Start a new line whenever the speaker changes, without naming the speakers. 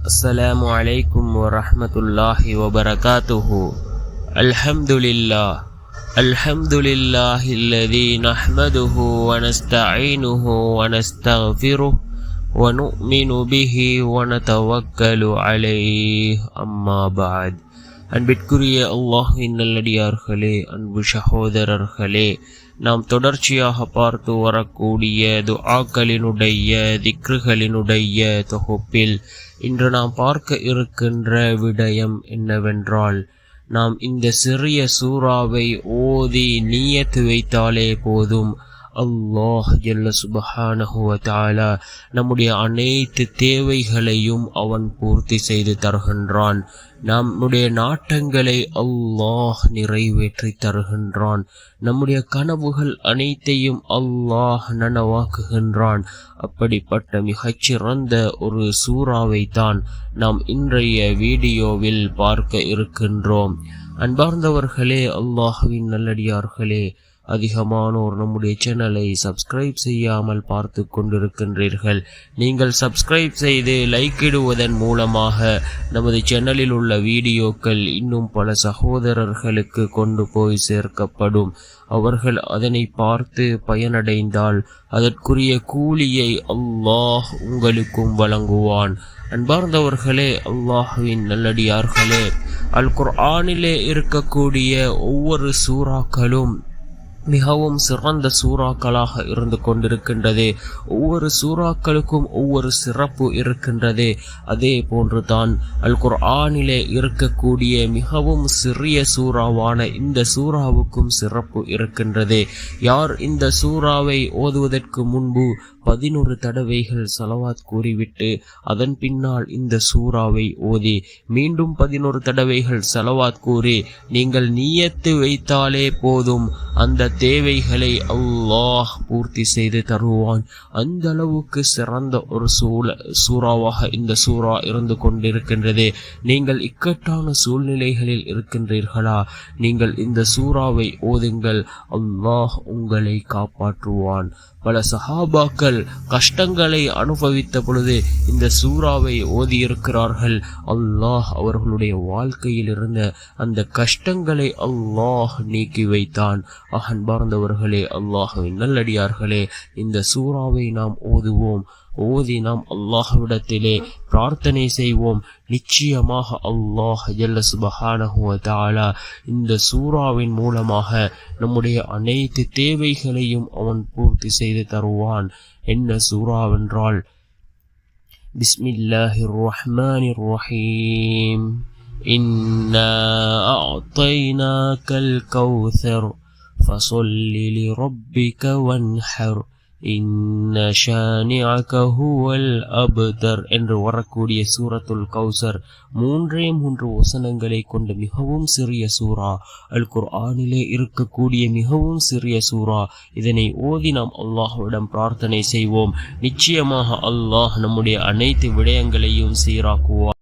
السلام عليكم ورحمة الله وبركاته. الحمد لله الذي نحمده ونستعينه ونستغفره ونؤمن به ونتوكل عليه. أما بعد. அன்பிற்குரிய அல்லாஹ்வின் நல்லடியார்களே, அன்பு சகோதரர்களே, நாம் தொடர்ச்சியாக பார்த்து வரக்கூடிய துஆக்களினுடைய திக்ருகளினுடைய தொகுப்பில் இன்று நாம் பார்க்க இருக்கின்ற விடயம் என்னவென்றால், நாம் இந்த சிறிய சூறாவை ஓதி நியத்து வைத்தாலே போதும், அல்லாஹ் ஜல்ல சுப்ஹானஹு வ தஆலா நம்முடைய அனைத்து தேவைகளையும் அவன் பூர்த்தி செய்து தருகின்றான். நம்முடைய நாட்டங்களை அல்லாஹ் நிறைவேற்றி தருகின்றான். நம்முடைய கனவுகள் அனைத்தையும் அல்லாஹ் நனவாக்குகின்றான். அப்படிப்பட்ட மிகச்சிறந்த ஒரு சூறாவை தான் நாம் இன்றைய வீடியோவில் பார்க்க இருக்கின்றோம். அன்பார்ந்தவர்களே, அல்லாஹ்வின் நல்லடியார்களே, அதிகமானோர் நம்முடைய சேனலை சப்ஸ்கிரைப் செய்யாமல் பார்த்து கொண்டிருக்கின்றீர்கள். நீங்கள் சப்ஸ்கிரைப் செய்து லைக் இடுவதன் மூலமாக நமது சேனலில் உள்ள வீடியோக்கள் இன்னும் பல சகோதரர்களுக்கு கொண்டு போய் சேர்க்கப்படும். அவர்கள் அதனை பார்த்து பயனடைந்தால் அதற்குரிய கூலியை அல்லாஹ் உங்களுக்கும் வழங்குவான். அன்பார்ந்தவர்களே, அல்லாஹ்வின் நல்லடியார்களே, அல் குர்ஆனிலே இருக்கக்கூடிய ஒவ்வொரு சூறாக்களும் மிகவும் சிறந்த சூறாக்களாக இருந்து கொண்டிருக்கின்றது. ஒவ்வொரு சூறாக்களுக்கும் ஒவ்வொரு சிறப்பு இருக்கின்றது. அதே போன்றுதான் அல் குர்ஆனிலே இருக்கக்கூடிய மிகவும் சிறிய சூறாவான இந்த சூறாவுக்கும் சிறப்பு இருக்கின்றது. யார் இந்த சூறாவை ஓதுவதற்கு முன்பு 11 தடவைகள் ஸலவாத் கூறிவிட்டு அதன் பின்னால் இந்த சூறாவை ஓதி மீண்டும் 11 தடவைகள் ஸலவாத் கூறி நீங்கள் நியத்து வைத்தாலே போதும், அந்த தேவைகளை அல்லாஹ் பூர்த்தி செய்து தருவான். அந்த அளவுக்கு சிறந்த ஒரு சூறாவாக இந்த சூறா இருந்து கொண்டிருக்கின்றது. நீங்கள் இக்கட்டான சூழ்நிலைகளில் இருக்கின்றீர்களா? நீங்கள் இந்த சூறாவை ஓதுங்கள், அல்லாஹ் உங்களை காப்பாற்றுவான். பல சஹாபாக்கள் கஷ்டங்களை அனுபவித்த பொழுது இந்த சூறாவை ஓதியிருக்கிறார்கள். அல்லாஹ் அவர்களுடைய வாழ்க்கையில் இருந்த அந்த கஷ்டங்களை அல்லாஹ் நீக்கி வைத்தான். அன்பார்ந்தவர்களே, அல்லாஹ்வின் நல்லடியார்களே, இந்த சூறாவை நாம் ஓதி நாம் அல்லாஹ்விடத்திலே பிரார்த்தனை செய்வோம். நிச்சயமாக அல்லாஹ் ஜல்ல சுப்ஹானஹு வ தஆலா இந்த சூறாவின் மூலமாக நம்முடைய அனைத்து தேவைகளையும் அவன் பூர்த்தி செய்து தருவான். என்ன சூறாவென்றால், பிஸ்மில்லாஹிர் ரஹ்மானிர் ரஹீம். இன்னா அஅதைனாக்கல் கௌஸர் ஃபஸல்லி லிரப்பிக வன்ஹர் இன்ன ஷானிஅக ஹுவல் அப்தர் என்று வரக்கூடிய சூரத்துல் கௌசர் 3 வசனங்களை கொண்ட மிகவும் சிறிய சூரா. அல் குர்ஆனிலே இருக்கக்கூடிய மிகவும் சிறிய சூரா. இதனை ஓதி நாம் அல்லாஹ்விடம் பிரார்த்தனை செய்வோம். நிச்சயமாக அல்லாஹ் நம்முடைய அனைத்து விடயங்களையும் சீராக்குவார்.